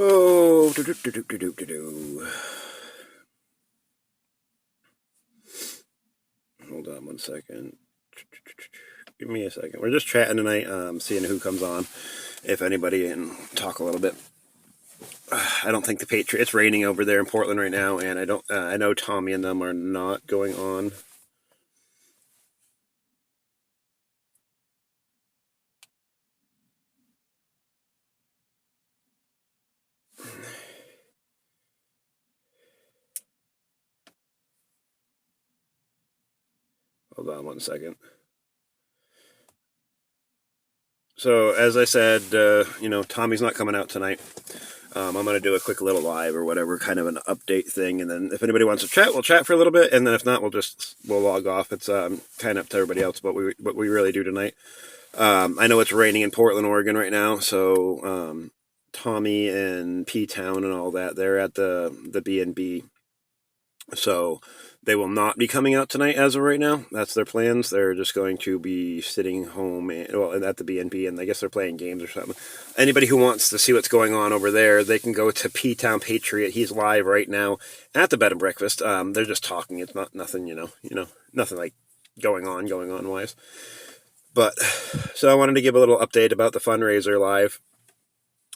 Oh, hold on one second. Give me a second. We're just chatting tonight, seeing who comes on, if anybody, and talk a little bit. I don't think the Patriots. It's raining over there in Portland right now, and I don't. I know Tommy and them are not going on. Hold on one second. So as I said, Tommy's not coming out tonight. I'm going to do a quick little live or whatever, kind of an update thing, and then if anybody wants to chat, we'll chat for a little bit, and then if not, we'll log off. It's kind of up to everybody else what we really do tonight. I know it's raining in Portland, Oregon right now, so Tommy and P Town and all that, they're at the B&B, so they will not be coming out tonight as of right now. That's their plans. They're just going to be sitting home at the B&B, and I guess they're playing games or something. Anybody who wants to see what's going on over there, they can go to P-Town Patriot. He's live right now at the bed and breakfast. They're just talking. It's not nothing, nothing like going on wise. But so I wanted to give a little update about the fundraiser live.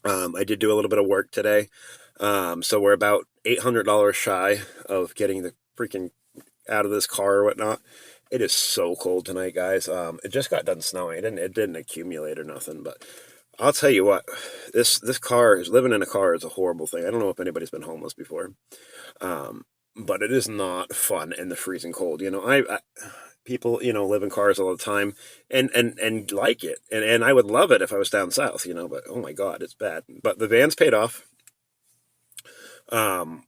I did do a little bit of work today. So we're about $800 shy of getting the freaking out of this car or whatnot. It is so cold tonight, guys. It just got done snowing. It didn't accumulate or nothing, but I'll tell you what, this car living in a car is a horrible thing. I don't know if anybody's been homeless before, but it is not fun in the freezing cold. I people live in cars all the time and like it, and I would love it if I was down south, but oh my god, it's bad. But the van's paid off. Um,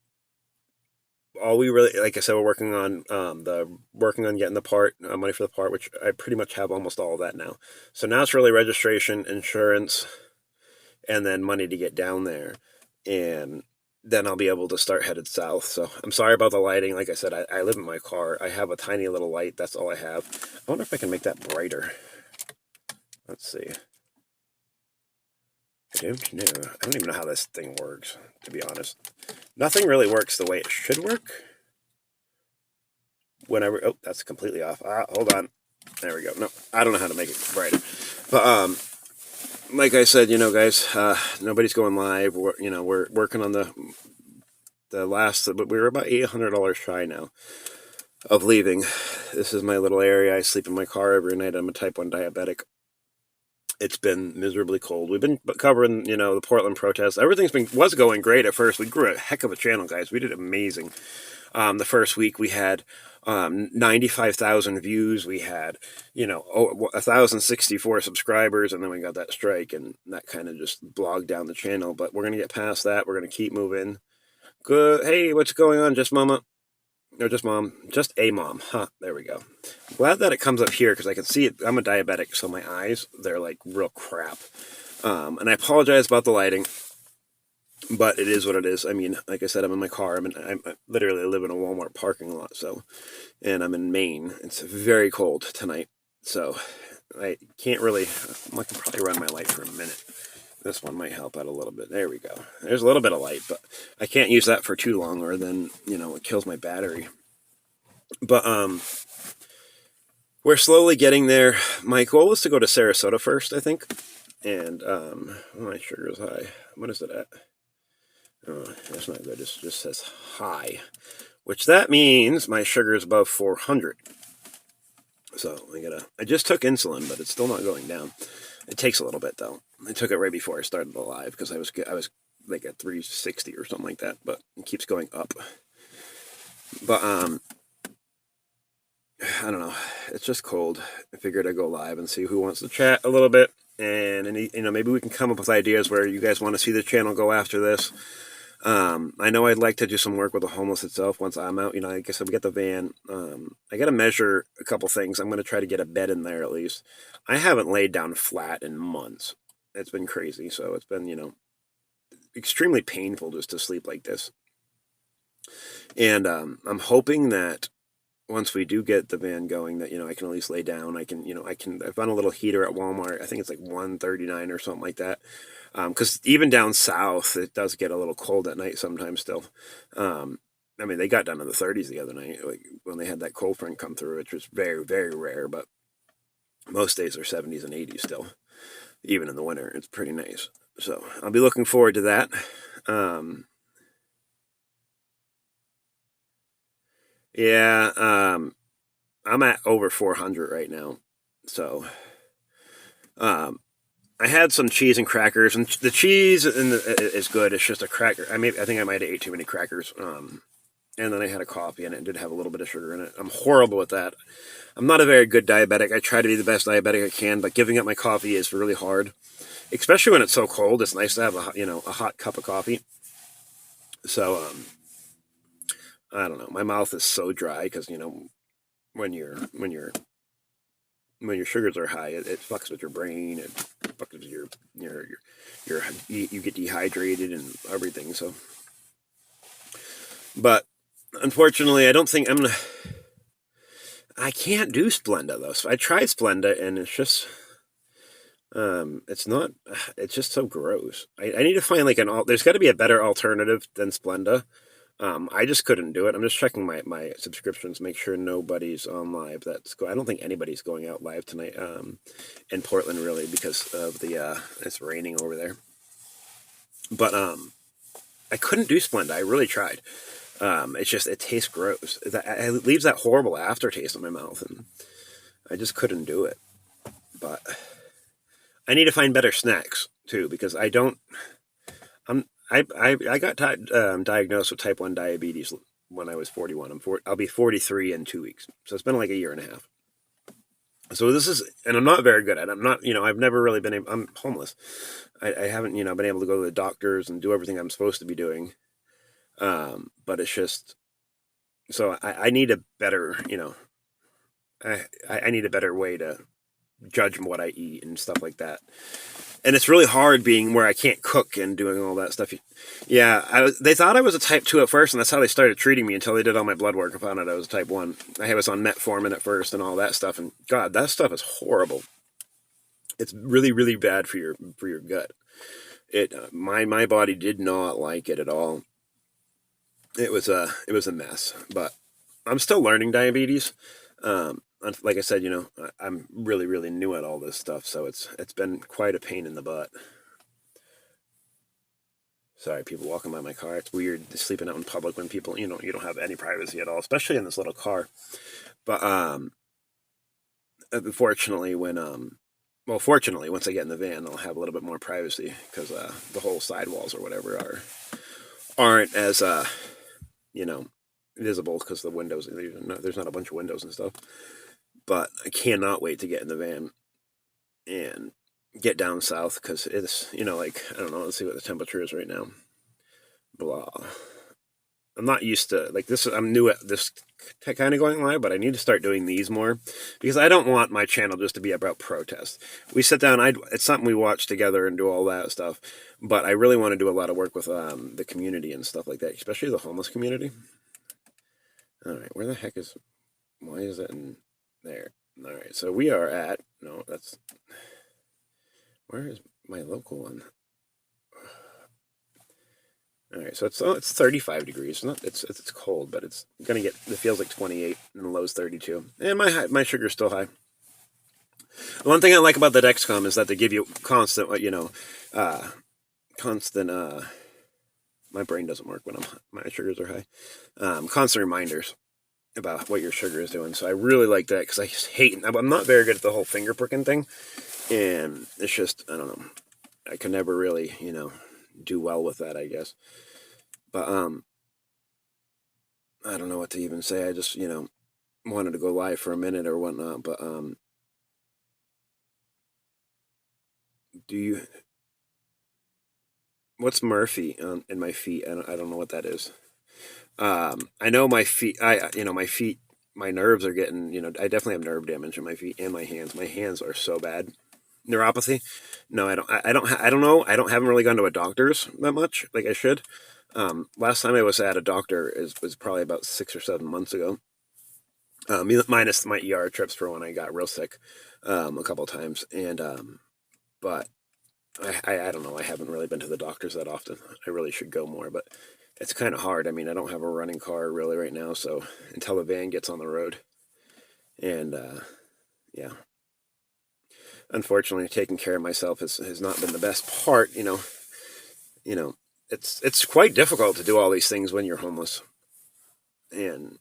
all we really, like I said, we're working on getting the part money for the part, which I pretty much have almost all of that now. So now it's really registration, insurance, and then money to get down there, and then I'll be able to start headed south. So I'm sorry about the lighting. Like I said, I live in my car. I have a tiny little light. That's all I have. I wonder if I can make that brighter. Let's see. I don't know. I don't even know how this thing works, to be honest. Nothing really works the way it should work. Oh, that's completely off. Hold on. There we go. No, I don't know how to make it brighter. But like I said, guys, nobody's going live. We're working on the last, but we were about $800 shy now of leaving. This is my little area. I sleep in my car every night. I'm a type 1 diabetic. It's been miserably cold. We've been covering, the Portland protests. Was going great at first. We grew a heck of a channel, guys. We did amazing. The first week we had 95,000 views. We had, 1,064 subscribers, and then we got that strike, and that kind of just bogged down the channel. But we're going to get past that. We're going to keep moving. Good. Hey, what's going on? Just mama? Or just mom? Just a mom. Huh, there we go. Glad that it comes up here because I can see it. I'm a diabetic, so my eyes, they're like real crap. And I apologize about the lighting, but it is what it is. I mean, like I said, I'm in my car. I literally live in a Walmart parking lot, and I'm in Maine. It's very cold tonight, so I can't really. I can probably run my light for a minute. This one might help out a little bit. There we go. There's a little bit of light, but I can't use that for too long, or then it kills my battery. But we're slowly getting there. My goal is to go to Sarasota first, I think, and my sugar's high. What is it at? Oh, that's not good. It just says high, which that means my sugar is above 400. So I just took insulin, but it's still not going down. It takes a little bit though. I took it right before I started the live because I was like at 360 or something like that, but it keeps going up. But I don't know. It's just cold. I figured I'd go live and see who wants to chat a little bit, and maybe we can come up with ideas where you guys want to see the channel go after this. I know I'd like to do some work with the homeless itself once I'm out. I guess we get the van. I got to measure a couple things. I'm going to try to get a bed in there at least. I haven't laid down flat in months. It's been crazy. So it's been, extremely painful just to sleep like this. And I'm hoping that once we do get the van going, that I can at least lay down. I found a little heater at Walmart. I think it's like 139 or something like that. Because even down south, it does get a little cold at night sometimes still. I mean, they got down to the 30s the other night, like when they had that cold front come through, which was very, very rare. But most days are 70s and 80s still, even in the winter. It's pretty nice. So I'll be looking forward to that. Yeah, I'm at over 400 right now. So um, I had some cheese and crackers, and the cheese is good. It's just a cracker. I think I might have ate too many crackers. And then I had a coffee, and it did have a little bit of sugar in it. I'm horrible with that. I'm not a very good diabetic. I try to be the best diabetic I can, but giving up my coffee is really hard, especially when it's so cold. It's nice to have a hot cup of coffee. So I don't know. My mouth is so dry because when you're when you're when your sugars are high, it fucks with your brain. It fucks with you get dehydrated and everything. So, but unfortunately, I don't think I'm gonna. I can't do Splenda though. So I tried Splenda, and it's just it's not. It's just so gross. I need to find like there's got to be a better alternative than Splenda. I just couldn't do it. I'm just checking my subscriptions, make sure nobody's on live. I don't think anybody's going out live tonight in Portland really because of the it's raining over there. But I couldn't do Splenda. I really tried. It's just it tastes gross. It leaves that horrible aftertaste in my mouth, and I just couldn't do it. But I need to find better snacks too because I don't. I got diagnosed with type 1 diabetes when I was 41. I'll be 43 in 2 weeks. So it's been like a year and a half. So and I'm not very good at it. I'm not, I've never really I'm homeless. I haven't, been able to go to the doctors and do everything I'm supposed to be doing. But it's just, so I need a better, I need a better way to judge what I eat and stuff like that. And it's really hard being where I can't cook and doing all that stuff. Yeah, they thought I was a type 2 at first, and that's how they started treating me until they did all my blood work and found out I was a type 1. I was on metformin at first and all that stuff, and God, that stuff is horrible. It's really, really bad for your gut. My body did not like it at all. It was a mess, but I'm still learning diabetes. Like I said, I'm really, really new at all this stuff, so it's been quite a pain in the butt. Sorry, people walking by my car. It's weird sleeping out in public when people, you don't have any privacy at all, especially in this little car. But fortunately, fortunately, once I get in the van, I'll have a little bit more privacy because the whole sidewalls or whatever aren't as visible because the windows there's not a bunch of windows and stuff. But I cannot wait to get in the van and get down south because it's, like, I don't know, let's see what the temperature is right now. Blah. I'm not used to, like, I'm new at this kind of going live, but I need to start doing these more because I don't want my channel just to be about protest. We sit down, it's something we watch together and do all that stuff, but I really want to do a lot of work with the community and stuff like that, especially the homeless community. All right, why is it in there? All right, so we are at, where is my local one? All right, so it's 35 degrees. It's cold, but it feels like 28 and the low's 32. And my sugar's still high. One thing I like about the Dexcom is that they give you constant, my brain doesn't work when my sugars are high. Constant reminders about what your sugar is doing. So I really like that because I just hate. I'm not very good at the whole finger pricking thing, and it's just I don't know. I can never really do well with that, I guess. But I don't know what to even say. I just wanted to go live for a minute or whatnot. But what's Murphy in my feet? I don't know what that is. I know my feet. My feet. My nerves are getting. I definitely have nerve damage in my feet and my hands. My hands are so bad. Neuropathy? No, I don't. I don't know. Haven't really gone to a doctor's that much, like I should. Last time I was at a doctor was probably about 6 or 7 months ago. minus my ER trips for when I got real sick a couple of times. And but I don't know. I haven't really been to the doctors that often. I really should go more, but it's kind of hard. I mean, I don't have a running car really right now, so until the van gets on the road, and yeah, unfortunately, taking care of myself has not been the best part. You know, it's quite difficult to do all these things when you're homeless, and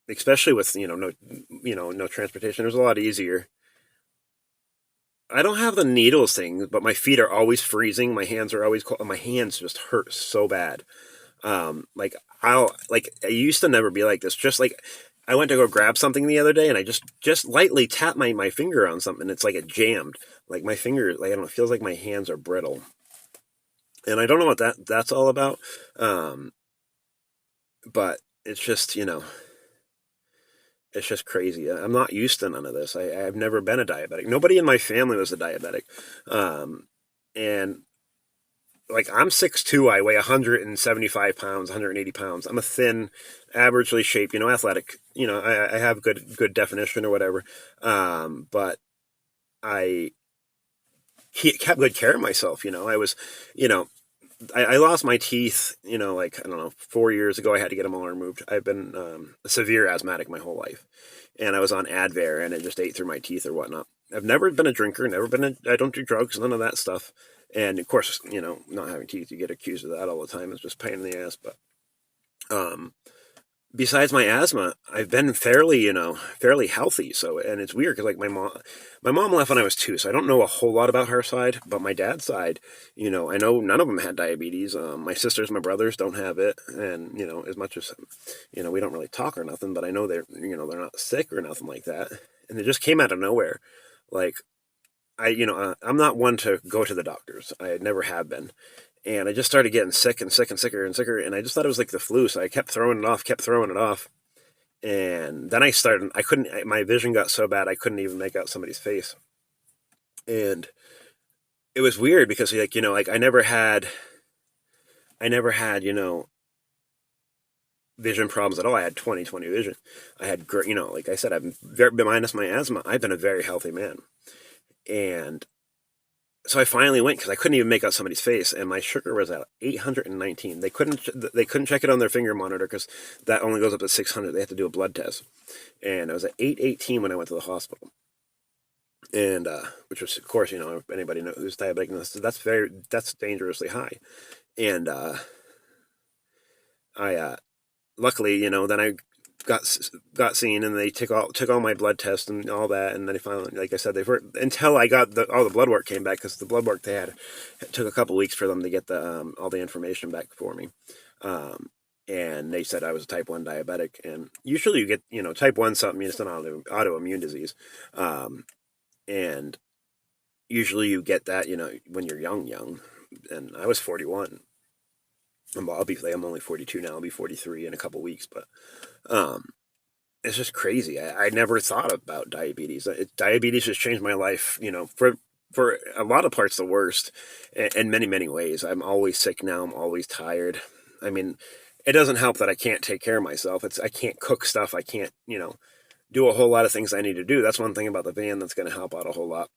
especially with no transportation. It was a lot easier. I don't have the needles thing, but my feet are always freezing. My hands are always cold. My hands just hurt so bad. Like I used to never be like this. Just like I went to go grab something the other day, and I just lightly tapped my finger on something. It's like it jammed. Like my finger, like I don't know, it feels like my hands are brittle, and I don't know what that's all about. Um, but it's just it's just crazy. I'm not used to none of this. I've never been a diabetic. Nobody in my family was a diabetic. And like I'm 6'2", I weigh 175 pounds, 180 pounds. I'm a thin, averagely shaped, athletic. I have good definition or whatever. But I kept good care of myself. I was, you know, I lost my teeth. Like I don't know, 4 years ago. I had to get them all removed. I've been a severe asthmatic my whole life, and I was on Advair, and it just ate through my teeth or whatnot. I've never been a drinker. I don't do drugs. None of that stuff. And of course, not having teeth, you get accused of that all the time. It's just pain in the ass. But um, besides my asthma, I've been fairly healthy. So, and it's weird because like my mom left when I was 2, so I don't know a whole lot about her side. But my dad's side, I know none of them had diabetes. My sisters, my brothers don't have it, and as much as we don't really talk or nothing, but I know they're not sick or nothing like that, and it just came out of nowhere. Like I'm not one to go to the doctors. I never have been. And I just started getting sick and sick and sicker and sicker. And I just thought it was like the flu. So I kept throwing it off, kept throwing it off. And then I couldn't, my vision got so bad I couldn't even make out somebody's face. And it was weird because like I never had, vision problems at all. I had 20/20 vision. I had great, like I said, minus my asthma, I've been a very healthy man. And so I finally went because I couldn't even make out somebody's face, and my sugar was at 819. They couldn't check it on their finger monitor because that only goes up to 600. They have to do a blood test, and I was at 818 when I went to the hospital, and which was of course if anybody knows who's diabetic knows that's dangerously high, and I luckily then I got seen, and they took all my blood tests and all that, and then they finally, like I said, until I got all the blood work came back, because the blood work they had, it took a couple weeks for them to get the all the information back for me, um, and they said I was a type 1 diabetic, and usually you get type 1 something, it's an autoimmune disease, and usually you get that when you're young, and I was 41. I'm only 42 now. I'll be 43 in a couple weeks, but it's just crazy. I never thought about diabetes. Diabetes has changed my life, for a lot of parts the worst, in many, many ways. I'm always sick now. I'm always tired. I mean, it doesn't help that I can't take care of myself. I can't cook stuff. I can't, do a whole lot of things I need to do. That's one thing about the van that's going to help out a whole lot.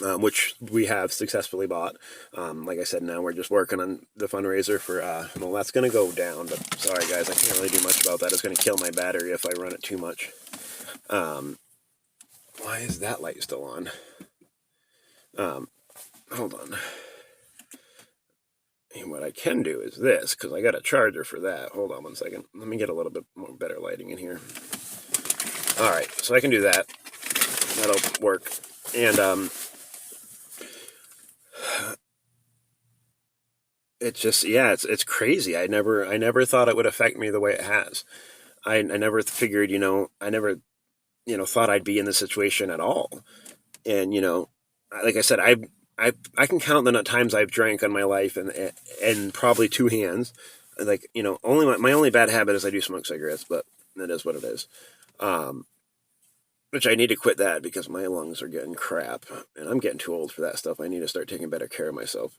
Which we have successfully bought. Like I said, now we're just working on the fundraiser for, well, that's going to go down, but sorry guys, I can't really do much about that. It's going to kill my battery if I run it too much. Why is that light still on? Hold on. And what I can do is this, because I got a charger for that. Hold on 1 second. Let me get a little bit more better lighting in here. All right, so I can do that. That'll work. And, it's just, yeah, it's crazy. I never thought it would affect me the way it has. I never figured, I never thought I'd be in this situation at all. And like I said, I can count the times I've drank on my life, and probably two hands. Like only my only bad habit is I do smoke cigarettes, but that is what it is. Which I need to quit that because my lungs are getting crap, and I'm getting too old for that stuff. I need to start taking better care of myself.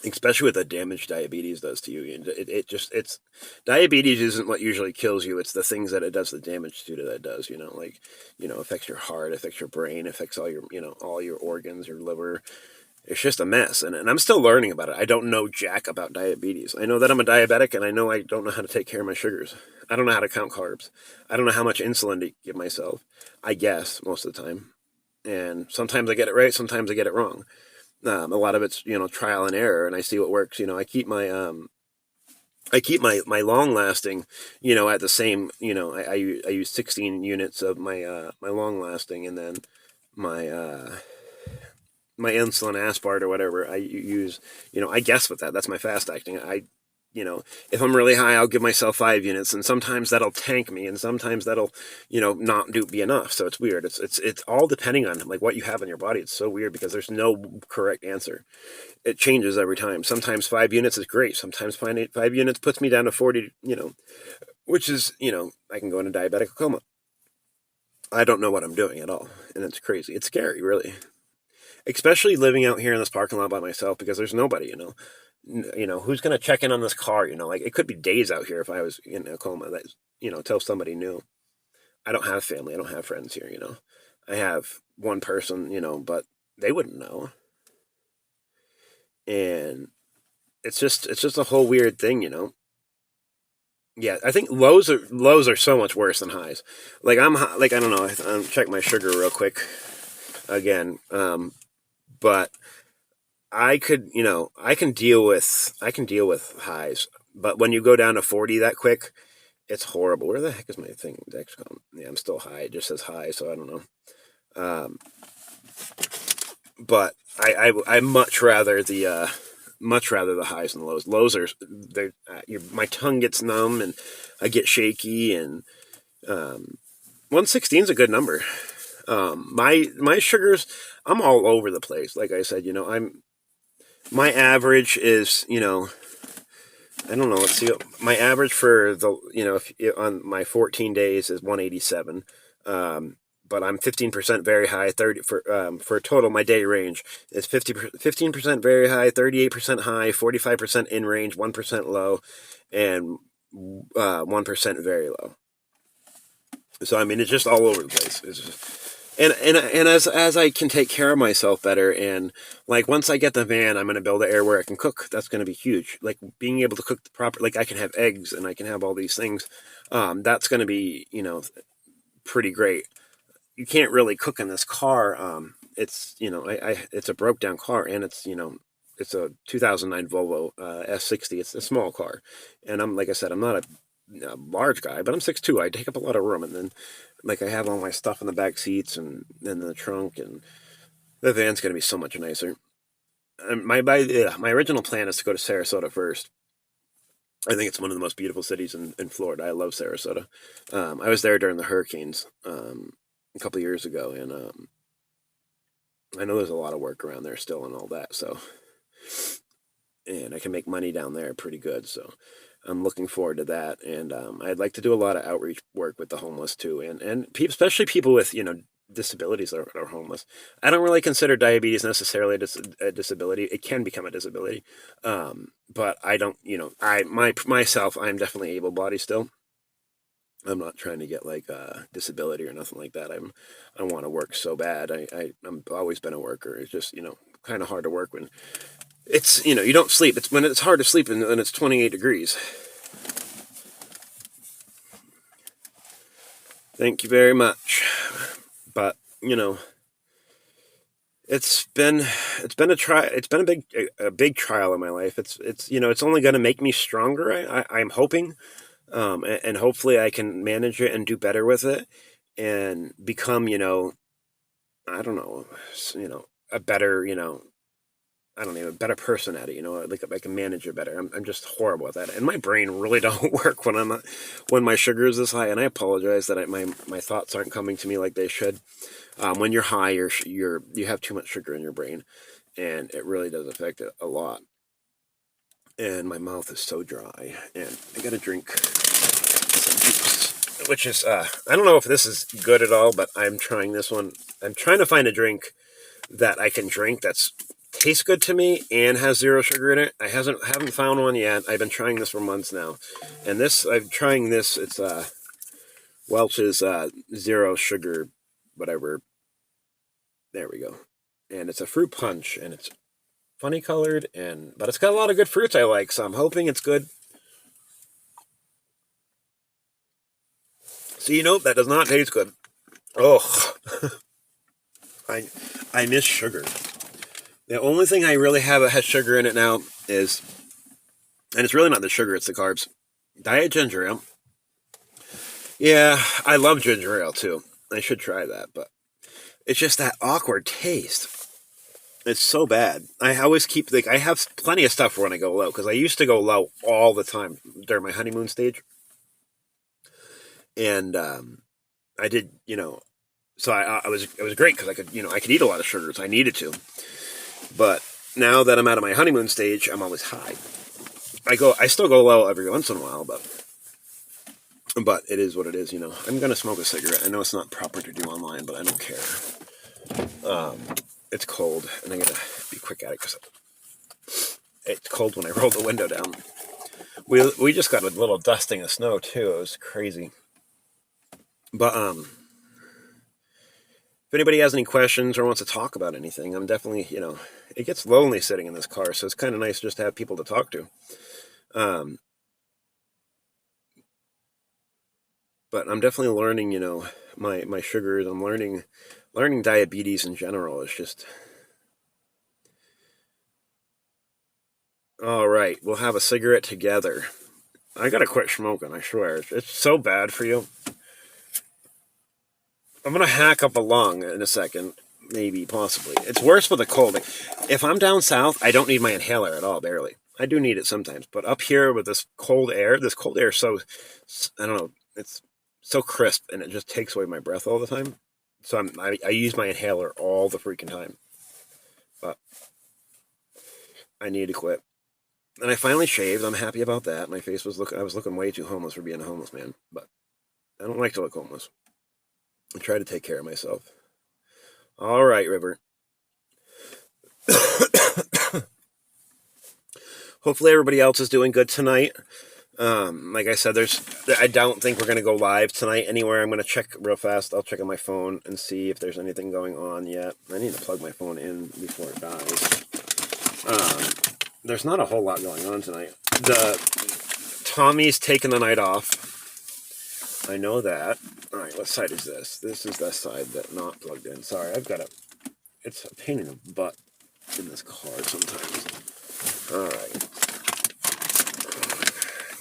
especially with the damage diabetes does to you. It's diabetes isn't what usually kills you. It's the things that it does the damage to that it does, like, affects your heart, affects your brain, affects all your, all your organs, your liver. It's just a mess. And I'm still learning about it. I don't know jack about diabetes. I know that I'm a diabetic, and I know I don't know how to take care of my sugars. I don't know how to count carbs. I don't know how much insulin to give myself, I guess, most of the time. And sometimes I get it right, sometimes I get it wrong. A lot of it's, trial and error, and I see what works. I keep my long lasting, at the same, I use 16 units of my long lasting, and then my my insulin aspart or whatever I use, I guess with that. That's my fast acting. If I'm really high, I'll give myself 5 units, and sometimes that'll tank me, and sometimes that'll, not be enough. So it's weird. It's all depending on like what you have in your body. It's so weird because there's no correct answer. It changes every time. Sometimes 5 units is great. Sometimes 5 units puts me down to 40. Which is, I can go into diabetic coma. I don't know what I'm doing at all, and it's crazy. It's scary, really. Especially living out here in this parking lot by myself because there's nobody, who's going to check in on this car, like it could be days out here if I was in a coma that, till somebody knew. I don't have family. I don't have friends here, I have one person, but they wouldn't know. And it's just a whole weird thing, Yeah, I think lows are so much worse than highs. Like I don't know. I'm check my sugar real quick again. But I could, I can deal with highs, but when you go down to 40 that quick, it's horrible. Where the heck is my thing? Dexcom. Yeah, I'm still high. It just says high, so I don't know. But I much rather the highs than the lows. Lows are my tongue gets numb and I get shaky, and 116 is a good number. My sugars, I'm all over the place. Like I said, my average is, I don't know. Let's see. My average for the, on my 14 days is 187. But I'm 15% very high, 30 for total. My day range is 15% very high, 38% high, 45% in range, 1% low, and 1% very low. So I mean, it's just all over the place. It's just, and as I can take care of myself better, and like once I get the van, I'm going to build an area where I can cook. That's going to be huge. Like being able to cook the proper, like I can have eggs and I can have all these things. That's going to be, pretty great. You can't really cook in this car. It's, it's a broke down car, and it's, it's a 2009 Volvo S60. It's a small car, and like I said, I'm not a large guy, but I'm 6'2". I take up a lot of room, and then like I have all my stuff in the back seats and in the trunk, and the van's gonna be so much nicer. And my original plan is to go to Sarasota first. I think it's one of the most beautiful cities in Florida. I love Sarasota. I was there during the hurricanes a couple of years ago, and I know there's a lot of work around there still and all that. So, and I can make money down there pretty good. So, I'm looking forward to that, and I'd like to do a lot of outreach work with the homeless too, and especially people with disabilities that are homeless. I don't really consider diabetes necessarily a disability. It can become a disability, but I don't. Myself, I'm definitely able-bodied still. I'm not trying to get like a disability or nothing like that. I want to work so bad. I'm always been a worker. It's just kind of hard to work when it's you don't sleep. It's when it's hard to sleep and it's 28 degrees. Thank you very much. But it's been a big trial in my life. It's only going to make me stronger. I'm hoping, and hopefully I can manage it and do better with it and become I don't know, a better I don't know, a better person at it, like I can manage it better. I'm just horrible at that. And my brain really don't work when my sugar is this high. And I apologize that my thoughts aren't coming to me like they should. When you're high, you have too much sugar in your brain, and it really does affect it a lot. And my mouth is so dry, and I gotta drink some juice, which is, I don't know if this is good at all, but I'm trying this one. I'm trying to find a drink that I can drink that's tastes good to me and has zero sugar in it. I haven't found one yet. I've been trying this for months now, and I'm trying this. It's Welch's zero sugar, whatever. There we go, and it's a fruit punch, and it's funny colored, but it's got a lot of good fruits I like, so I'm hoping it's good. See, nope, that does not taste good. Oh, I miss sugar. The only thing I really have that has sugar in it now is, and it's really not the sugar, it's the carbs. Diet ginger ale. Yeah, I love ginger ale too. I should try that, but it's just that awkward taste. It's so bad. I always I have plenty of stuff for when I go low, because I used to go low all the time during my honeymoon stage. And I did, so it was great because I could eat a lot of sugars. I needed to. But now that I'm out of my honeymoon stage, I'm always high. I still go low every once in a while, but it is what it is, I'm going to smoke a cigarette. I know it's not proper to do online, but I don't care. It's cold, and I got to be quick at it because it's cold when I roll the window down. We just got a little dusting of snow, too. It was crazy. But, if anybody has any questions or wants to talk about anything, I'm definitely, it gets lonely sitting in this car, so it's kind of nice just to have people to talk to. But I'm definitely learning, my sugars. I'm learning diabetes in general. It's just, all right, we'll have a cigarette together. I gotta quit smoking, I swear. It's so bad for you. I'm gonna hack up a lung in a second, maybe, possibly. It's worse with a cold. If I'm down south, I don't need my inhaler at all, barely. I do need it sometimes, but up here with this cold air is so, I don't know, it's so crisp, and it just takes away my breath all the time. So I use my inhaler all the freaking time. But I need to quit. And I finally shaved. I'm happy about that. My face I was looking way too homeless for being a homeless man, but I don't like to look homeless. I try to take care of myself. All right, River. Hopefully everybody else is doing good tonight. Like I said, I don't think we're going to go live tonight anywhere. I'm going to check real fast. I'll check on my phone and see if there's anything going on yet. I need to plug my phone in before it dies. There's not a whole lot going on tonight. Tommy's taking the night off. I know that. All right, what side is this? This is the side that's not plugged in. Sorry, it's a pain in the butt in this car sometimes. All right.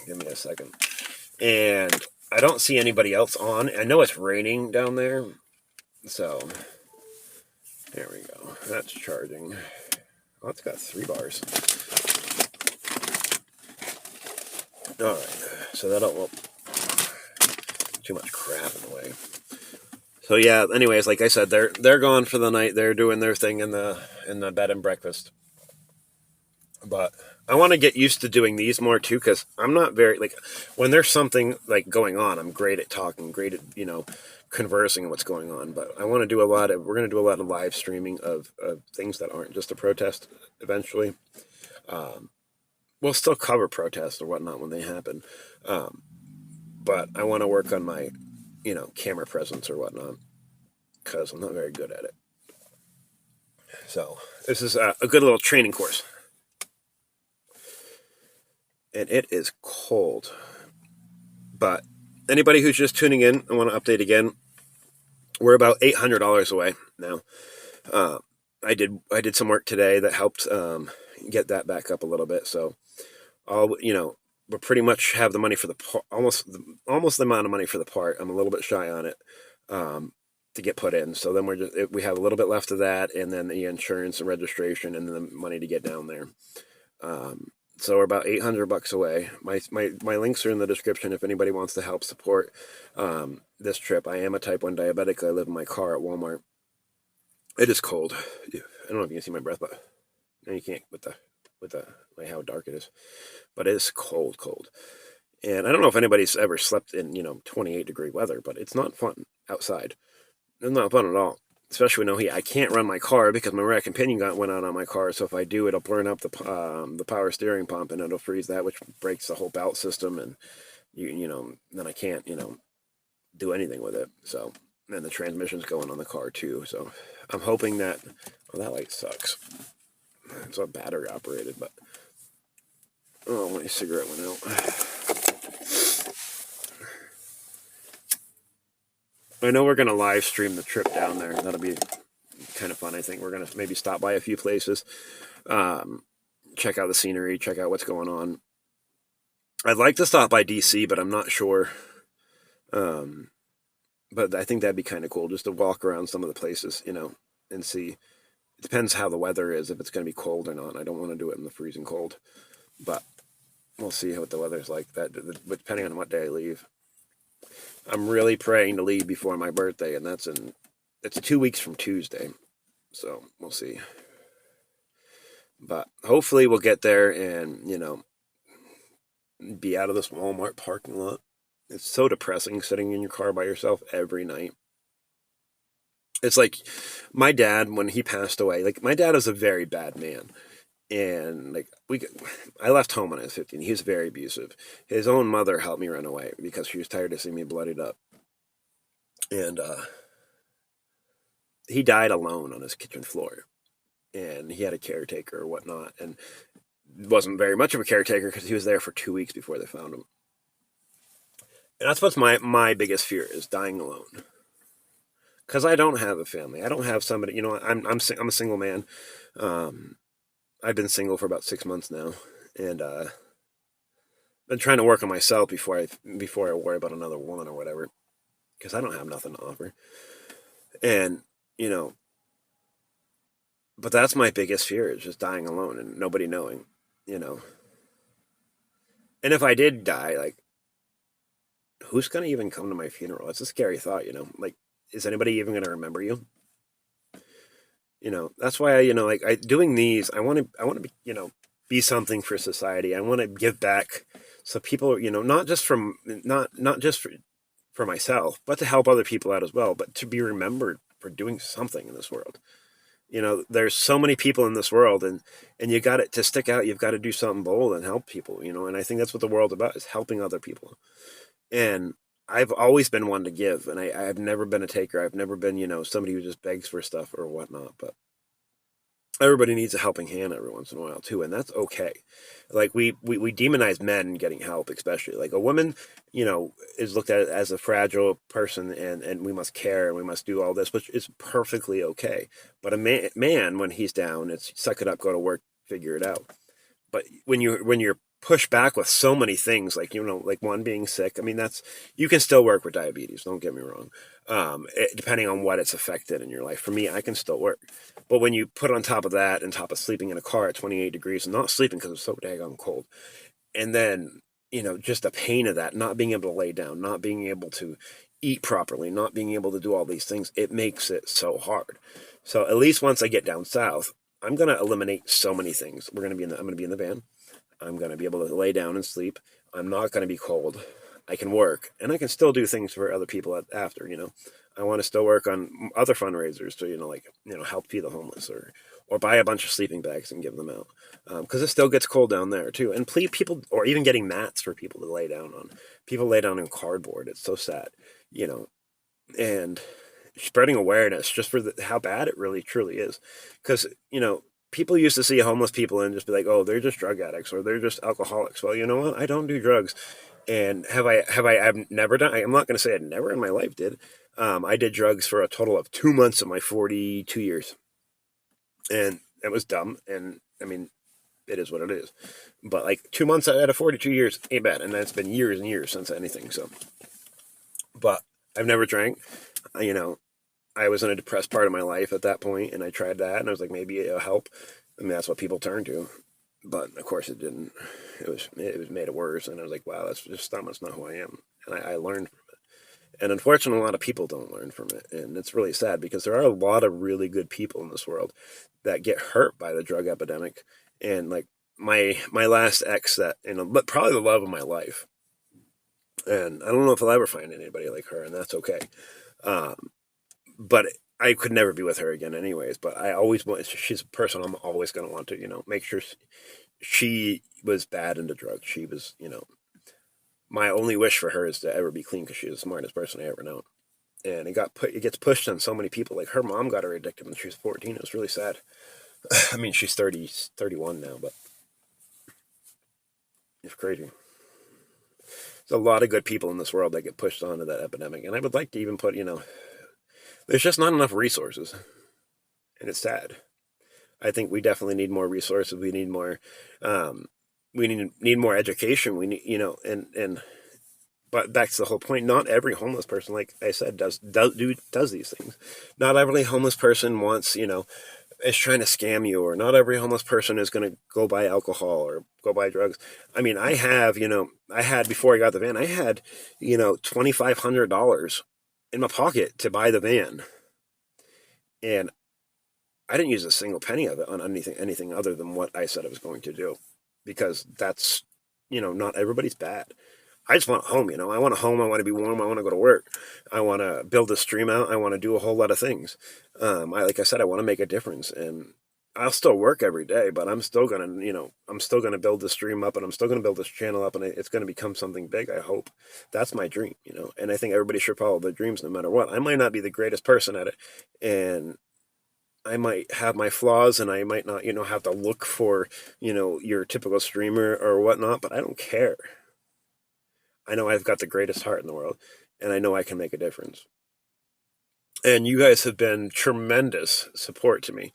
Give me a second. And I don't see anybody else on. I know it's raining down there. So, there we go. That's charging. Oh, it's got 3 bars. All right. So that'll... too much crap in the way. So yeah, anyways, like I said, they're gone for the night. They're doing their thing in the bed and breakfast. But I want to get used to doing these more too, because I'm not very, when there's something going on, I'm great at talking, great at conversing what's going on. But I want to do we're going to do a lot of live streaming of things that aren't just a protest eventually. We'll still cover protests or whatnot when they happen. But I want to work on my, camera presence or whatnot, because I'm not very good at it. So this is a good little training course. And it is cold. But anybody who's just tuning in, I want to update again. We're about $800 away now. I did some work today that helped get that back up a little bit. So we pretty much have the money for the part, almost the amount of money for the part. I'm a little bit shy on it to get put in. So then we have a little bit left of that, and then the insurance and registration, and then the money to get down there. So we're about $800 away. My links are in the description if anybody wants to help support this trip. I am a type 1 diabetic. I live in my car at Walmart. It is cold. I don't know if you can see my breath, but no, you can't with how dark it is. But it is cold. And I don't know if anybody's ever slept in 28-degree weather, but it's not fun outside. It's not fun at all. especially with no heat. I can't run my car because my rack and pinion gun went out on my car. So if I do, it'll burn up the power steering pump, and it'll freeze that, which breaks the whole belt system, and then I can't do anything with it. So, and the transmission's going on the car too. So I'm hoping that. Well, that light sucks. It's a battery operated, but my cigarette went out. I know we're gonna live stream the trip down there. That'll be kind of fun. I think we're gonna maybe stop by a few places, check out the scenery, check out what's going on. I'd like to stop by DC, but I'm not sure. But I think that'd be kind of cool just to walk around some of the places, and see. It depends how the weather is, if it's going to be cold or not. I don't want to do it in the freezing cold, but we'll see what the weather's like. That depending on what day I leave. I'm really praying to leave before my birthday, and it's 2 weeks from Tuesday, so we'll see. But hopefully we'll get there and be out of this Walmart parking lot. It's so depressing sitting in your car by yourself every night. It's like my dad, when he passed away, like my dad was a very bad man. And I left home when I was 15. He was very abusive. His own mother helped me run away because she was tired of seeing me bloodied up. And he died alone on his kitchen floor. And he had a caretaker or whatnot. And wasn't very much of a caretaker because he was there for 2 weeks before they found him. And that's what's my biggest fear, is dying alone. Because I don't have a family. I don't have somebody. I'm a single man. I've been single for about 6 months now, and been trying to work on myself before I worry about another woman or whatever, because I don't have nothing to offer. And but that's my biggest fear, is just dying alone and nobody knowing. And if I did die, like, who's gonna even come to my funeral? It's a scary thought, Like, is anybody even gonna remember you? That's why doing these, I want to be something for society. I want to give back, so people, not just for myself, but to help other people out as well, but to be remembered for doing something in this world. There's so many people in this world, and you got to stick out. You've got to do something bold and help people, and I think that's what the world's about, is helping other people. And I've always been one to give, and I've never been a taker. I've never been, somebody who just begs for stuff or whatnot. But everybody needs a helping hand every once in a while too, and that's okay. Like we demonize men getting help, especially like a woman, is looked at as a fragile person, and we must care and we must do all this, which is perfectly okay. But a man, when he's down, it's suck it up, go to work, figure it out. But when you're pushed back with so many things, like like one being sick, I mean, you can still work with diabetes, don't get me wrong, depending on what it's affected in your life. For me, I can still work, but when you put on top of that, on top of sleeping in a car at 28 degrees and not sleeping because it's so daggone cold, and then just the pain of that, not being able to lay down, not being able to eat properly, not being able to do all these things, it makes it so hard. So at least once I get down south, I'm going to eliminate so many things. I'm going to be in the van. I'm going to be able to lay down and sleep. I'm not going to be cold. I can work, and I can still do things for other people after, I want to still work on other fundraisers to, help feed the homeless, or buy a bunch of sleeping bags and give them out. Because it still gets cold down there too. And people, or even getting mats for people to lay down on. People lay down on cardboard. It's so sad, and spreading awareness just for how bad it really truly is. Because, people used to see homeless people and just be like, oh, they're just drug addicts or they're just alcoholics. Well, you know what? I don't do drugs. And I've never done, I'm not going to say I never in my life did. I did drugs for a total of 2 months of my 42 years. And it was dumb. And I mean, it is what it is. But like 2 months out of 42 years ain't bad. And that's been years and years since anything. So, but I've never drank, I was in a depressed part of my life at that point, and I tried that, and I was like, maybe it'll help. I mean, that's what people turn to, but of course it didn't. It was made it worse, and I was like, wow, that's not who I am, and I learned from it. And unfortunately, a lot of people don't learn from it, and it's really sad because there are a lot of really good people in this world that get hurt by the drug epidemic, and like my last ex, that probably the love of my life, and I don't know if I'll ever find anybody like her, and that's okay. But I could never be with her again anyways, but I always want, she's a person I'm always going to want to, make sure she was bad into drugs. She was, my only wish for her is to ever be clean because she's the smartest person I ever known. And it gets pushed on so many people. Like her mom got her addicted when she was 14. It was really sad. I mean, she's 30, 31 now, but it's crazy. There's a lot of good people in this world that get pushed onto that epidemic. And I would like to even put, there's just not enough resources. And it's sad. I think we definitely need more resources. We need more, we need more education. We need, but back to the whole point. Not every homeless person, like I said, does these things. Not every homeless person wants, is trying to scam you, or not every homeless person is going to go buy alcohol or go buy drugs. I mean, I had before I got the van, I had, $2,500 in my pocket to buy the van, and I didn't use a single penny of it on anything other than what I said I was going to do, because that's, not everybody's bad. I just want a home, I want a home. I want to be warm. I want to go to work. I want to build a stream out. I want to do a whole lot of things. Like I said, I want to make a difference, and I'll still work every day, but I'm still going to, I'm still going to build the stream up, and I'm still going to build this channel up, and it's going to become something big. I hope. That's my dream, and I think everybody should follow their dreams no matter what. I might not be the greatest person at it, and I might have my flaws, and I might not, have to look for, your typical streamer or whatnot, but I don't care. I know I've got the greatest heart in the world, and I know I can make a difference. And you guys have been tremendous support to me,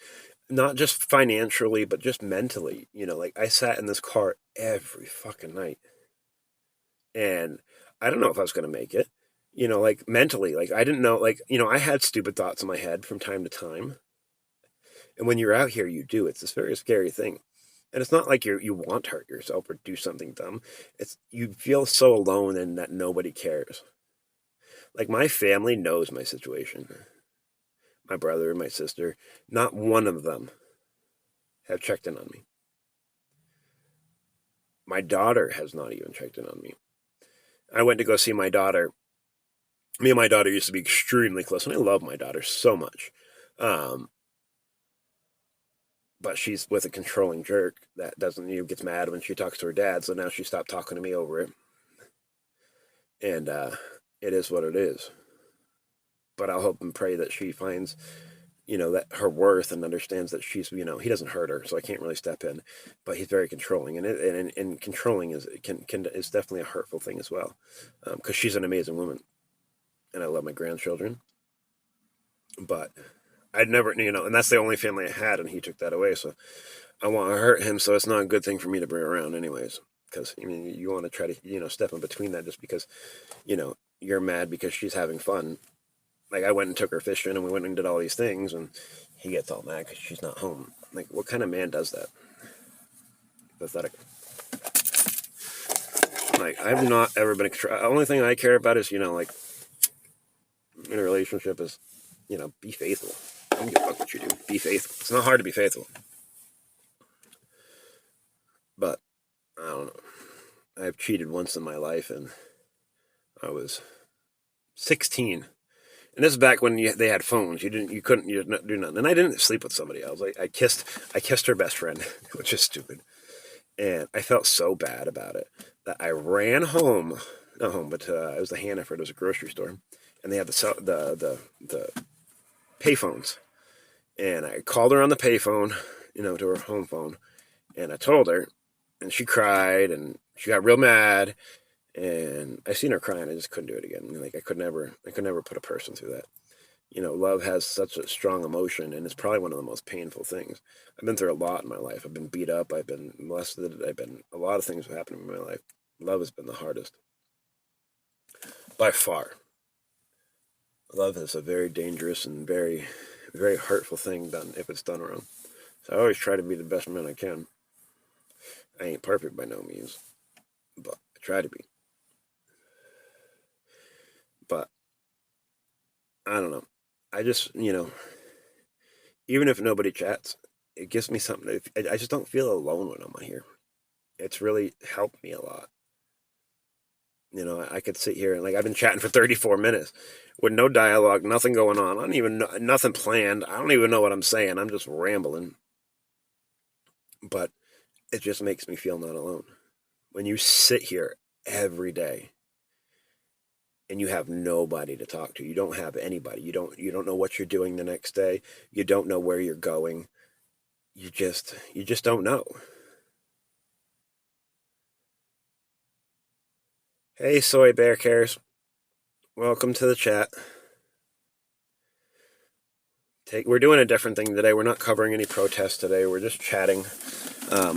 not just financially, but just mentally. Like I sat in this car every fucking night, and I don't know if I was going to make it. Like mentally, like I didn't know, like, I had stupid thoughts in my head from time to time. And when you're out here, you do. It's this very scary thing. And it's not like you want to hurt yourself or do something dumb. It's you feel so alone and that nobody cares. Like my family knows my situation. My brother and my sister, not one of them have checked in on me. My daughter has not even checked in on me. I went to go see my daughter. Me and my daughter used to be extremely close, and I love my daughter so much. But she's with a controlling jerk that doesn't, gets mad when she talks to her dad. So now she stopped talking to me over it. And it is what it is. But I'll hope and pray that she finds, that her worth, and understands that she's, he doesn't hurt her, so I can't really step in. But he's very controlling, and controlling is definitely a hurtful thing as well, because she's an amazing woman, and I love my grandchildren. But I'd never, and that's the only family I had, and he took that away. So I want to hurt him, so it's not a good thing for me to bring around, anyways. Because you want to try to, step in between that, just because, you're mad because she's having fun. Like I went and took her fishing, and we went and did all these things, and he gets all mad because she's not home. Like, what kind of man does that? Pathetic. Like, I've not ever been. The only thing I care about is, like, in a relationship is, be faithful. I don't give a fuck what you do. Be faithful. It's not hard to be faithful. But I don't know. I've cheated once in my life, and I was 16. And this is back when they had phones. You couldn't do nothing. And I didn't sleep with somebody else. I kissed her best friend, which is stupid. And I felt so bad about it that I ran home, not home, but it was the Hannaford. It was a grocery store, and they had the payphones. And I called her on the payphone, to her home phone, and I told her, and she cried, and she got real mad. And I seen her crying. I just couldn't do it again. Like I could never put a person through that. Love has such a strong emotion, and it's probably one of the most painful things. I've been through a lot in my life. I've been beat up. I've been molested. A lot of things have happened in my life. Love has been the hardest, by far. Love is a very dangerous and very, very hurtful thing done if it's done wrong. So I always try to be the best man I can. I ain't perfect by no means, but I try to be. But I don't know. I just, even if nobody chats, it gives me something. I just don't feel alone when I'm on here. It's really helped me a lot. I could sit here and like I've been chatting for 34 minutes with no dialogue, nothing going on. I don't even know, nothing planned. I don't even know what I'm saying. I'm just rambling. But it just makes me feel not alone. When you sit here every day and you have nobody to talk to, you don't have anybody. You don't know what you're doing the next day. You don't know where you're going. You just don't know. Hey, Soy Bear Cares. Welcome to the chat. We're doing a different thing today. We're not covering any protests today. We're just chatting,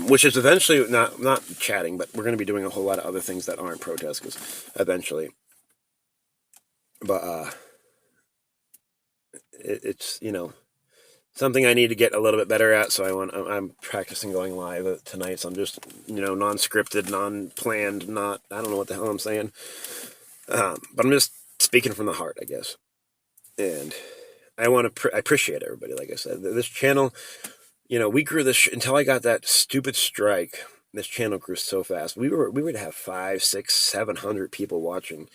which is eventually not chatting, but we're going to be doing a whole lot of other things that aren't protests because eventually. But it's something I need to get a little bit better at. So I'm practicing going live tonight. So I'm just non-scripted, non-planned, not I don't know what the hell I'm saying, but I'm just speaking from the heart, I guess, and. I appreciate everybody. Like I said, this channel, we grew this until I got that stupid strike. This channel grew so fast. We would have 500, 600, 700 people watching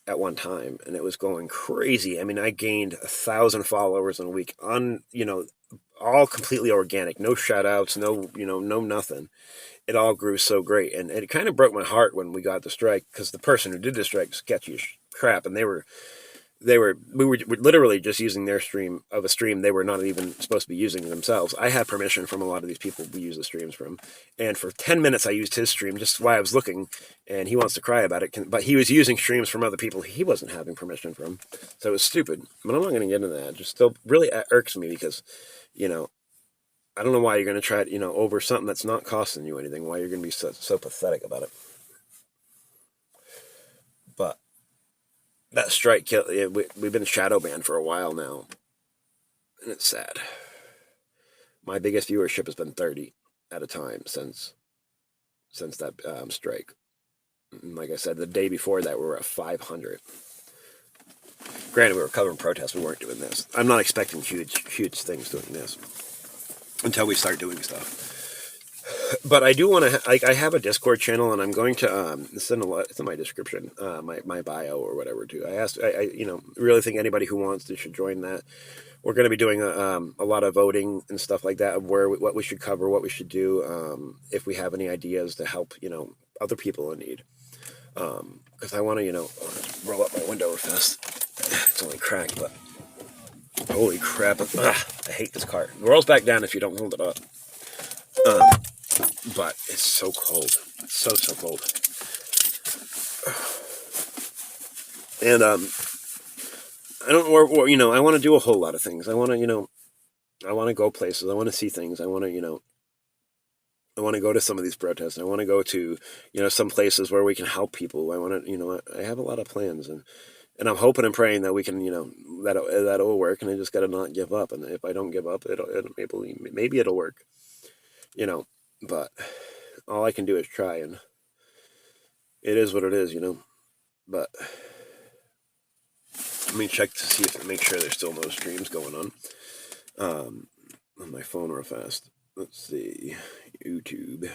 at one time, and it was going crazy. I mean, I gained 1,000 followers in a week all completely organic, no shout outs, no nothing. It all grew so great, and it kind of broke my heart when we got the strike because the person who did the strike was sketchy as crap, and we were literally just using their stream of a stream they were not even supposed to be using themselves. I had permission from a lot of these people we use the streams from, and for 10 minutes I used his stream just while I was looking, and he wants to cry about it, but he was using streams from other people he wasn't having permission from, so it was stupid. But I'm not going to get into that. It just still really irks me because, I don't know why you're going to try it, over something that's not costing you anything, why you're going to be so pathetic about it. But that strike kill. We've been shadow banned for a while now, and it's sad. My biggest viewership has been 30 at a time since that strike. And like I said, the day before that we were at 500. Granted, we were covering protests. We weren't doing this. I'm not expecting huge things doing this until we start doing stuff. But I do want to. I have a Discord channel, and I'm going to. It's in my description, my bio or whatever. Too. I really think anybody who wants to should join that. We're going to be doing a lot of voting and stuff like that of what we should cover, what we should do, if we have any ideas to help other people in need. Because I want to roll up my window real fast. It's only cracked, but holy crap! I hate this car. It rolls back down if you don't hold it up. But it's so cold. It's so cold. And I don't know. I want to do a whole lot of things. I want to go places. I want to see things. I want to go to some of these protests. I want to go to some places where we can help people. I want to I have a lot of plans, and I'm hoping and praying that we can that'll work. And I just got to not give up. And if I don't give up, maybe it'll work. But all I can do is try, and it is what it is, But let me check to make sure there's still no streams going on my phone real fast. Let's see, YouTube.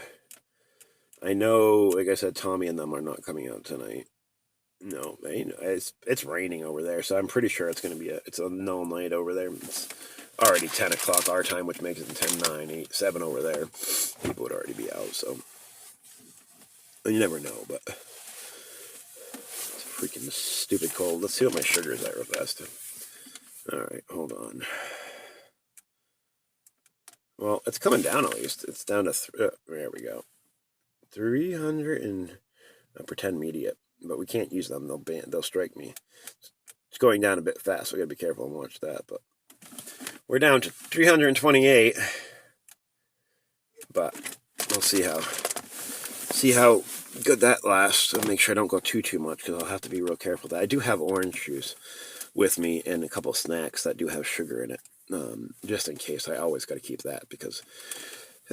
I know, like I said, Tommy and them are not coming out tonight. No, it's raining over there, so I'm pretty sure it's going to be it's a null night over there. It's already 10 o'clock our time, which makes it 10, 9, 8, 7 over there. People would already be out, so you never know, but it's freaking stupid cold. Let's see what my sugar is at real fast. Alright, hold on. Well, it's coming down at least. It's down to, there we go. 300 and pretend media, but we can't use them. They'll strike me. It's going down a bit fast, so we gotta be careful and watch that, but we're down to 328, but we'll see how good that lasts. I'll make sure I don't go too much because I'll have to be real careful. That I do have orange juice with me and a couple of snacks that do have sugar in it, just in case. I always got to keep that because,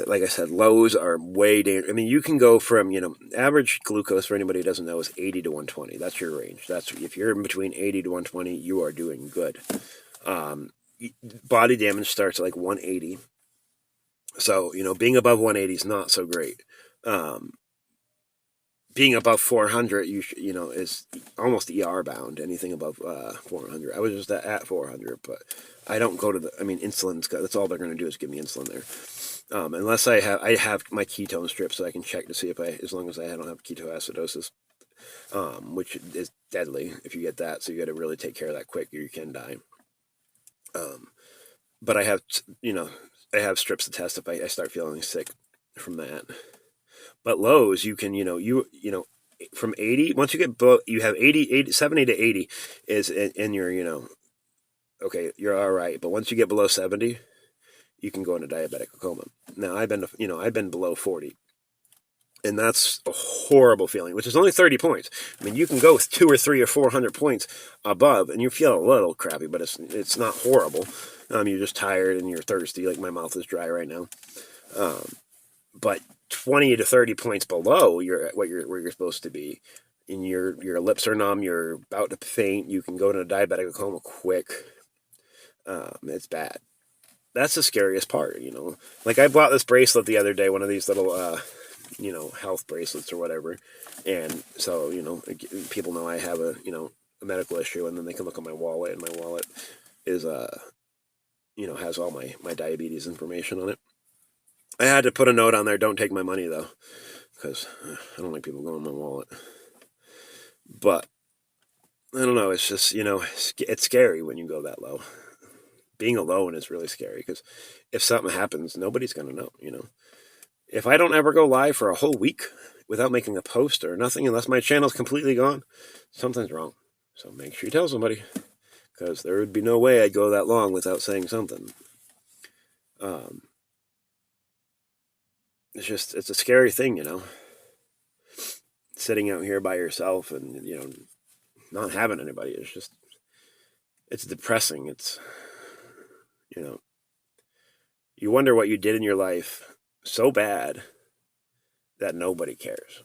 like I said, lows are way dangerous. I mean, you can go from average glucose for anybody who doesn't know is 80 to 120. That's your range. That's if you're in between 80 to 120, you are doing good. Body damage starts at like 180. So, being above 180 is not so great. being above 400, is almost ER bound. Anything above 400. I was just at 400, but I don't go to insulin's that's all they're going to do is give me insulin there. Unless I have my ketone strip, so I can check to see as long as I don't have ketoacidosis, which is deadly if you get that. So you got to really take care of that quick, or you can die. But I have strips to test if I start feeling sick from that. But lows, you can, from 80, once you get below, you have 70 to 80 is in your, okay, you're all right. But once you get below 70, you can go into diabetic coma. Now I've been below 40, and that's a horrible feeling, which is only 30 points. I mean, you can go with 2 or 3 or 400 points above, and you feel a little crappy, but it's not horrible. You're just tired and you're thirsty. Like my mouth is dry right now. But 20 to 30 points below where you're supposed to be, and your lips are numb, you're about to faint, you can go into diabetic coma quick. It's bad. That's the scariest part, Like I bought this bracelet the other day, one of these little, health bracelets or whatever, and so people know I have a medical issue, and then they can look at my wallet, and my wallet is has all my diabetes information on it. I had to put a note on there, don't take my money, though, because I don't like people going in my wallet. But, I don't know, it's just, it's scary when you go that low. Being alone is really scary, because if something happens, nobody's going to know, If I don't ever go live for a whole week without making a post or nothing, unless my channel's completely gone, something's wrong. So make sure you tell somebody, because there would be no way I'd go that long without saying something. It's a scary thing, sitting out here by yourself and, not having anybody. It's depressing. It's, you wonder what you did in your life so bad that nobody cares.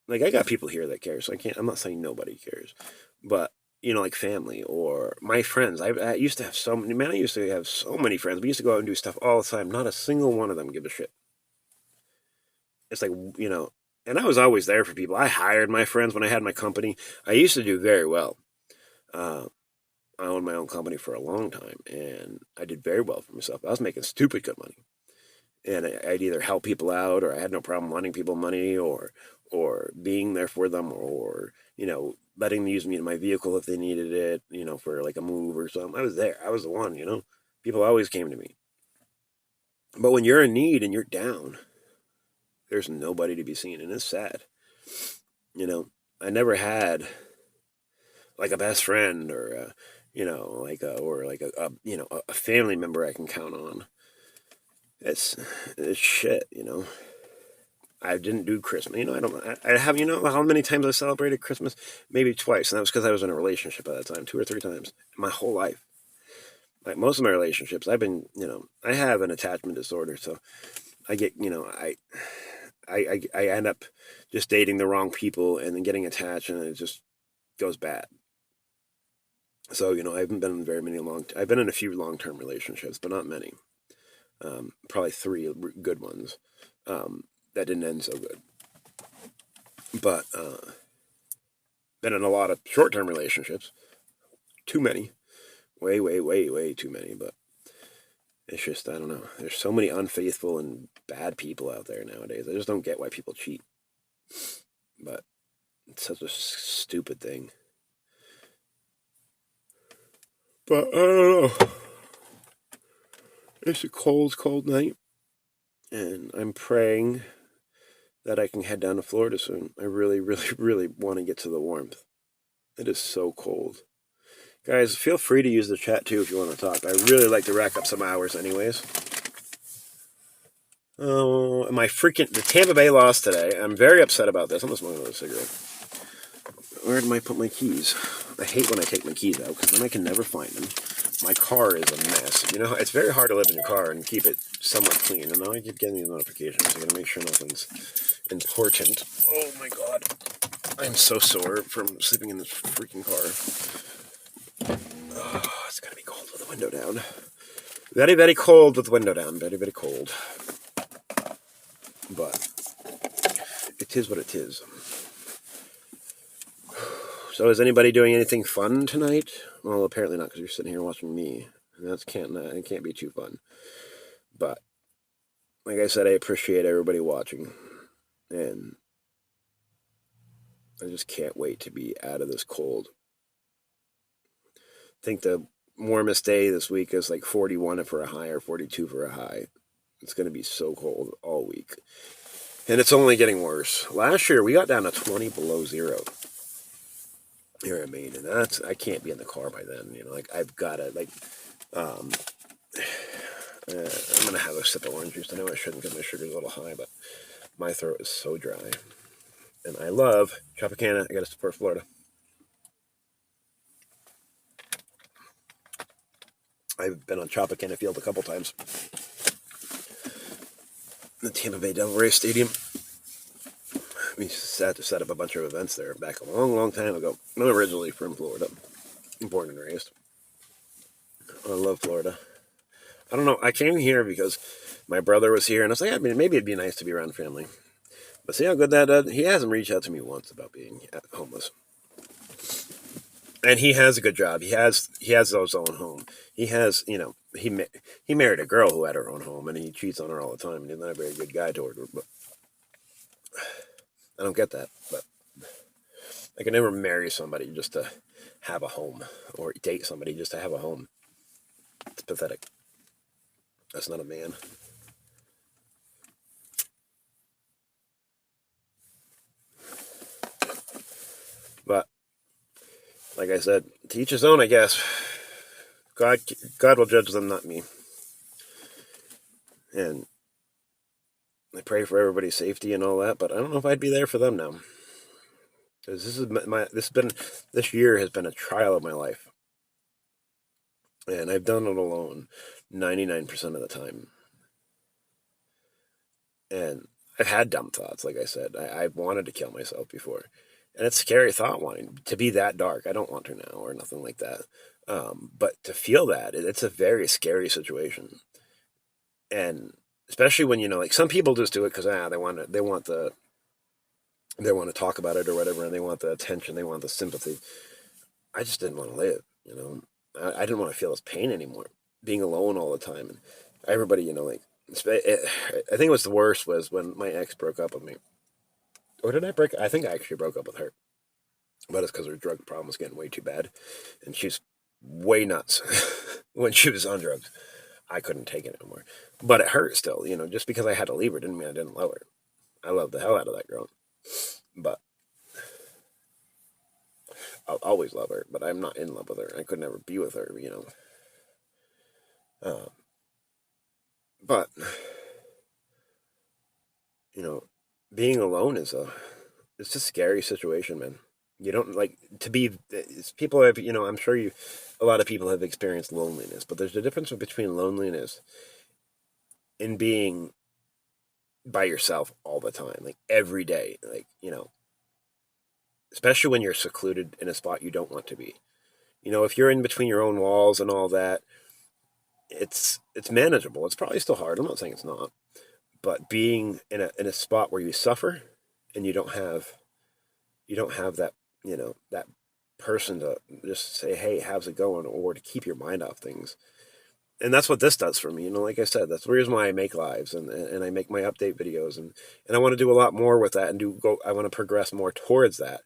Like, I got people here that care, so I'm not saying nobody cares, but, like family or my friends. I used to have so many friends. We used to go out and do stuff all the time. Not a single one of them give a shit. It's like, and I was always there for people. I hired my friends when I had my company. I used to do very well. I owned my own company for a long time, and I did very well for myself. I was making stupid good money. And I'd either help people out, or I had no problem lending people money, or being there for them, or, letting them use me in my vehicle if they needed it, for like a move or something. I was there. I was the one, People always came to me. But when you're in need and you're down, there's nobody to be seen, and it's sad. I never had like a best friend or a family member I can count on. It's shit, I didn't do Christmas. I have, how many times I celebrated Christmas? Maybe twice, and that was because I was in a relationship at that time, 2 or 3 times in my whole life. Like most of my relationships, I've been, I have an attachment disorder, so I get, I end up just dating the wrong people and then getting attached, and it just goes bad. So, I haven't been in I've been in a few long-term relationships, but not many. Probably 3 good ones that didn't end so good. But been in a lot of short-term relationships. Too many. Way, way, way, way too many. But it's just, I don't know. There's so many unfaithful and bad people out there nowadays. I just don't get why people cheat. But it's such a stupid thing. But I don't know. It's a cold, cold night. And I'm praying that I can head down to Florida soon. I really, really, really want to get to the warmth. It is so cold. Guys, feel free to use the chat too if you want to talk. I really like to rack up some hours anyways. Oh, the Tampa Bay lost today. I'm very upset about this. I'm just smoking another cigarette. Where did I put my keys? I hate when I take my keys out, because then I can never find them. My car is a mess. It's very hard to live in your car and keep it somewhat clean. And now I keep getting these notifications. I gotta make sure nothing's important. Oh my god. I'm so sore from sleeping in this freaking car. Oh, it's gonna be cold with the window down. Very, very cold with the window down. Very, very cold. But it is what it is. So is anybody doing anything fun tonight? Well, apparently not, because you're sitting here watching me. And it can't be too fun. But like I said, I appreciate everybody watching, and I just can't wait to be out of this cold. I think the warmest day this week is like 41 for a high or 42 for a high. It's going to be so cold all week. And it's only getting worse. Last year, we got down to 20 below zero here in Maine. And I can't be in the car by then. Like, I've got to, like, I'm going to have a sip of orange juice. I know I shouldn't because my sugar's a little high, but my throat is so dry. And I love Tropicana. I got to support Florida. I've been on Tropicana Field a couple times. The Tampa Bay Devil Rays Stadium. We had to set up a bunch of events there back a long, long time ago. I'm originally from Florida. Born and raised. I love Florida. I don't know. I came here because my brother was here, and I was like, maybe it'd be nice to be around family. But see how good that does? He hasn't reached out to me once about being homeless. And he has a good job. He has his own home. He has, he married a girl who had her own home, and he cheats on her all the time. And he's not a very good guy toward her. But I don't get that. But I can never marry somebody just to have a home, or date somebody just to have a home. It's pathetic. That's not a man. But like I said, to each his own, I guess. God will judge them, not me. And I pray for everybody's safety and all that, but I don't know if I'd be there for them now. Because this year has been a trial of my life. And I've done it alone 99% of the time. And I've had dumb thoughts, like I said. I've wanted to kill myself before. And it's a scary thought, wanting to be that dark. I don't want to now or nothing like that. But to feel that, it's a very scary situation. And especially when, like some people just do it because they want to talk about it or whatever, and they want the attention, they want the sympathy. I just didn't want to live, I didn't want to feel this pain anymore, being alone all the time. And everybody, I think it was the worst was when my ex broke up with me. Or did I break? I think I actually broke up with her. But it's because her drug problem was getting way too bad. And she's way nuts when she was on drugs. I couldn't take it anymore. But it hurt still, just because I had to leave her didn't mean I didn't love her. I loved the hell out of that girl. But I'll always love her, but I'm not in love with her. I could never be with her, But, being alone it's a scary situation, man. You don't like to be, people have, I'm sure a lot of people have experienced loneliness, but there's a difference between loneliness and being by yourself all the time, like every day, like, especially when you're secluded in a spot you don't want to be. If you're in between your own walls and all that, it's manageable. It's probably still hard. I'm not saying it's not, but being in a spot where you suffer and you don't have that, that person to just say, hey, how's it going? Or to keep your mind off things. And that's what this does for me. Like I said, that's the reason why I make lives and I make my update videos. And I want to do a lot more with that I want to progress more towards that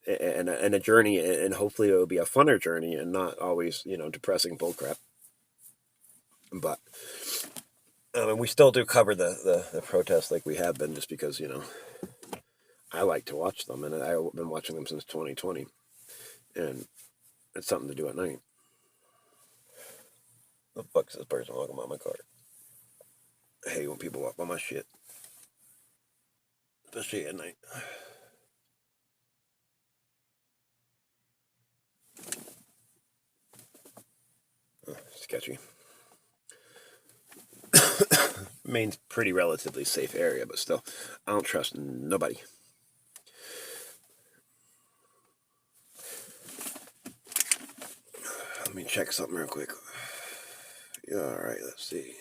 and a journey. And hopefully it will be a funner journey and not always, depressing bullcrap. But we still do cover the protests like we have been, just because, I like to watch them. And I've been watching them since 2020. And it's something to do at night. The fuck is this person walking by my car? I hate when people walk by my shit. Especially at night. Sketchy. Maine's pretty relatively safe area, but still, I don't trust nobody. Let me check something real quick. Yeah, all right, let's see.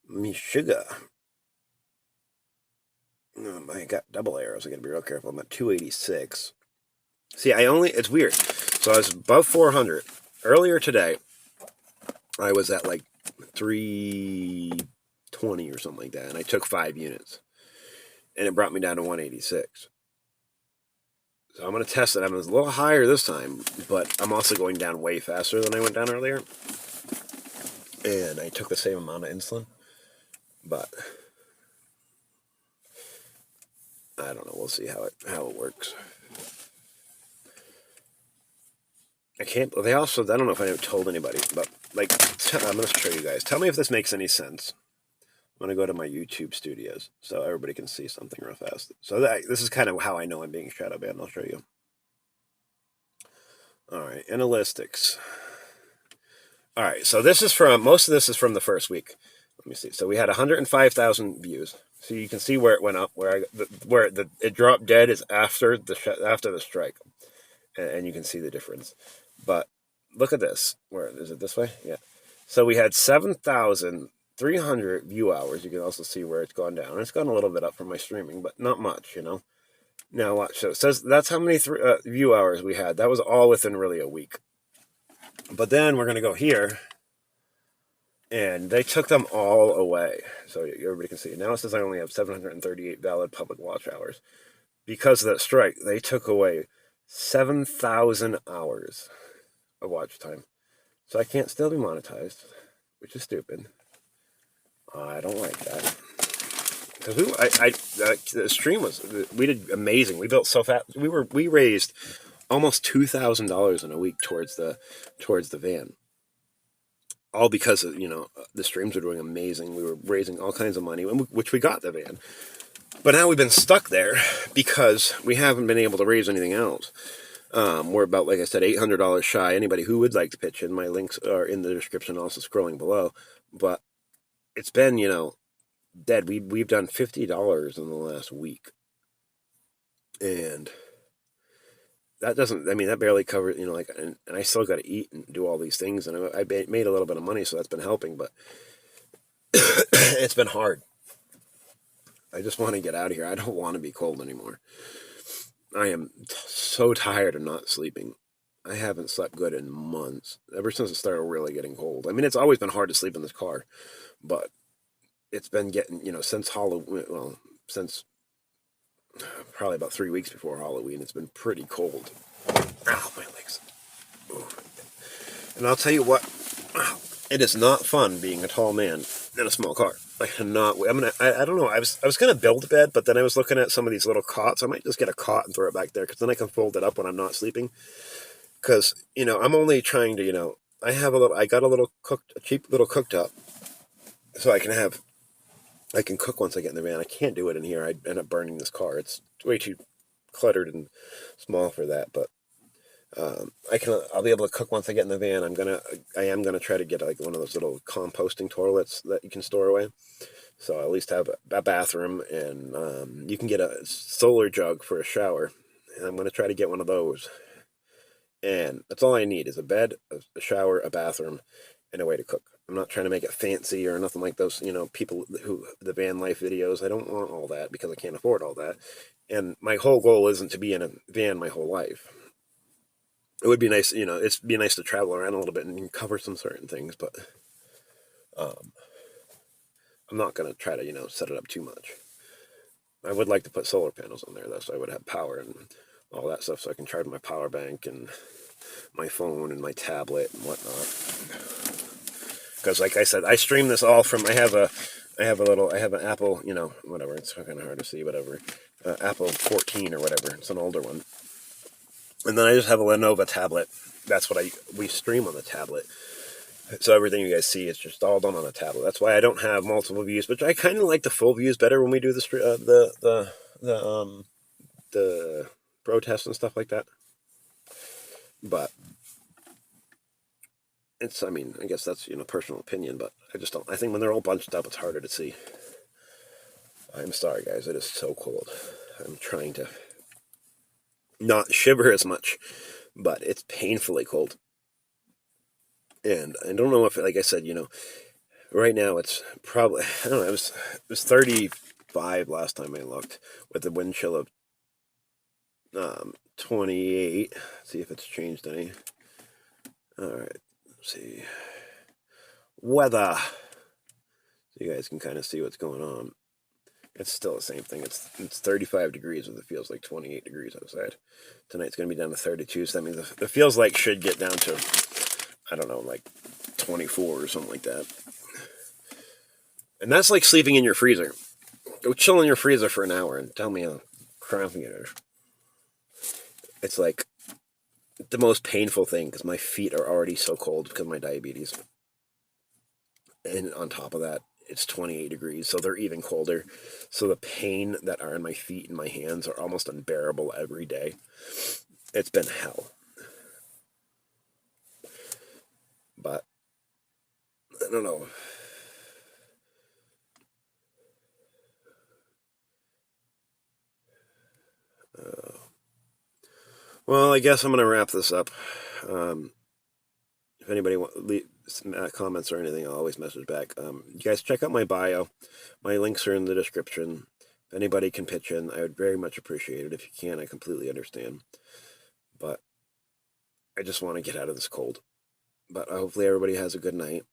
Me sugar. I got double arrows. I gotta be real careful. I'm at 286. See, it's weird. So I was above 400. Earlier today, I was at like 320 or something like that, and I took 5 units, and it brought me down to 186. So I'm going to test it. I'm a little higher this time, but I'm also going down way faster than I went down earlier. And I took the same amount of insulin, but I don't know. We'll see how it works. I can't. They also. I don't know if I ever told anybody, but like, I'm going to show you guys. Tell me if this makes any sense. I'm going to go to my YouTube studios so everybody can see something real fast. So this is kind of how I know I'm being shadow banned. I'll show you. All right, analytics. All right, so most of this is from the first week. Let me see. So we had 105,000 views. So you can see where it went up. It dropped dead is after the strike, and you can see the difference. But look at this. Where is it? This way? Yeah. So we had 7,300 view hours. You can also see where it's gone down. It's gone a little bit up from my streaming, but not much. Now watch. So it says that's how many view hours we had. That was all within really a week. But then we're going to go here, and they took them all away. So everybody can see. Now it says I only have 738 valid public watch hours. Because of that strike, they took away 7,000 hours of watch time. So I can't still be monetized, which is stupid. I don't like that. Because the stream we did amazing. We built so fast. We raised almost $2,000 in a week towards the van. All because of, the streams were doing amazing. We were raising all kinds of money, which we got the van. But now we've been stuck there because we haven't been able to raise anything else. We're about, like I said, $800 shy. Anybody who would like to pitch in, my links are in the description, also scrolling below. But it's been, dead. We've done $50 in the last week. And that that barely covers, and I still got to eat and do all these things. And I made a little bit of money, so that's been helping, but it's been hard. I just want to get out of here. I don't want to be cold anymore. I am so tired of not sleeping. I haven't slept good in months, ever since it started really getting cold. I mean, it's always been hard to sleep in this car, but it's been getting, since Halloween, since probably about 3 weeks before Halloween, it's been pretty cold. Ow, my legs. Ooh. And I'll tell you what, it is not fun being a tall man in a small car. I cannot. I don't know. I was gonna build a bed, but then I was looking at some of these little cots. I might just get a cot and throw it back there, because then I can fold it up when I'm not sleeping. Because I'm only trying to I got a cheap little cooktop, so I can cook once I get in the van. I can't do it in here. I'd end up burning this car. It's way too cluttered and small for that. But I'll be able to cook once I get in the van. I am gonna try to get like one of those little composting toilets that you can store away. So I at least have a bathroom, and you can get a solar jug for a shower. And I'm gonna try to get one of those. And that's all I need is a bed, a shower, a bathroom, and a way to cook. I'm not trying to make it fancy or nothing like those, people who, the van life videos. I don't want all that because I can't afford all that. And my whole goal isn't to be in a van my whole life. It would be nice, it'd be nice to travel around a little bit and cover some certain things, but I'm not going to try to, set it up too much. I would like to put solar panels on there, though, so I would have power and all that stuff, so I can charge my power bank and my phone and my tablet and whatnot. Because, like I said, I stream this all from. I have an Apple, whatever. It's kind of hard to see, whatever. Apple 14 or whatever. It's an older one. And then I just have a Lenovo tablet. That's what we stream on the tablet. So everything you guys see is just all done on a tablet. That's why I don't have multiple views, but I kind of like the full views better when we do the protest and stuff like that. But I guess that's, personal opinion, but I just don't. I think when they're all bunched up, it's harder to see. I'm sorry, guys. It is so cold. I'm trying to not shiver as much, but it's painfully cold. And I don't know if, like I said, right now it's probably, I don't know, it was 35 last time I looked, with a wind chill of 28. See if it's changed any. All right, let's see. Weather. So you guys can kind of see what's going on. It's still the same thing. It's 35 degrees, but it feels like 28 degrees outside. Tonight's going to be down to 32, so that means it feels like should get down to, I don't know, like 24 or something like that. And that's like sleeping in your freezer. Go chill in your freezer for an hour and tell me how cramping it is. It's like the most painful thing because my feet are already so cold because of my diabetes. And on top of that, it's 28 degrees, so they're even colder. So the pain that are in my feet and my hands are almost unbearable every day. It's been hell. But I don't know. Well, I guess I'm going to wrap this up. If anybody leaves comments or anything, I'll always message back. You guys check out my bio. My links are in the description. If anybody can pitch in, I would very much appreciate it. If you can, I completely understand. But I just want to get out of this cold. But hopefully everybody has a good night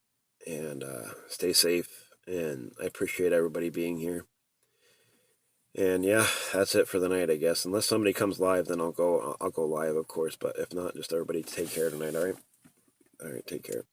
and stay safe. And I appreciate everybody being here. And yeah, that's it for the night, I guess. Unless somebody comes live, then I'll go live, of course. But if not, just everybody take care tonight, all right? All right, take care.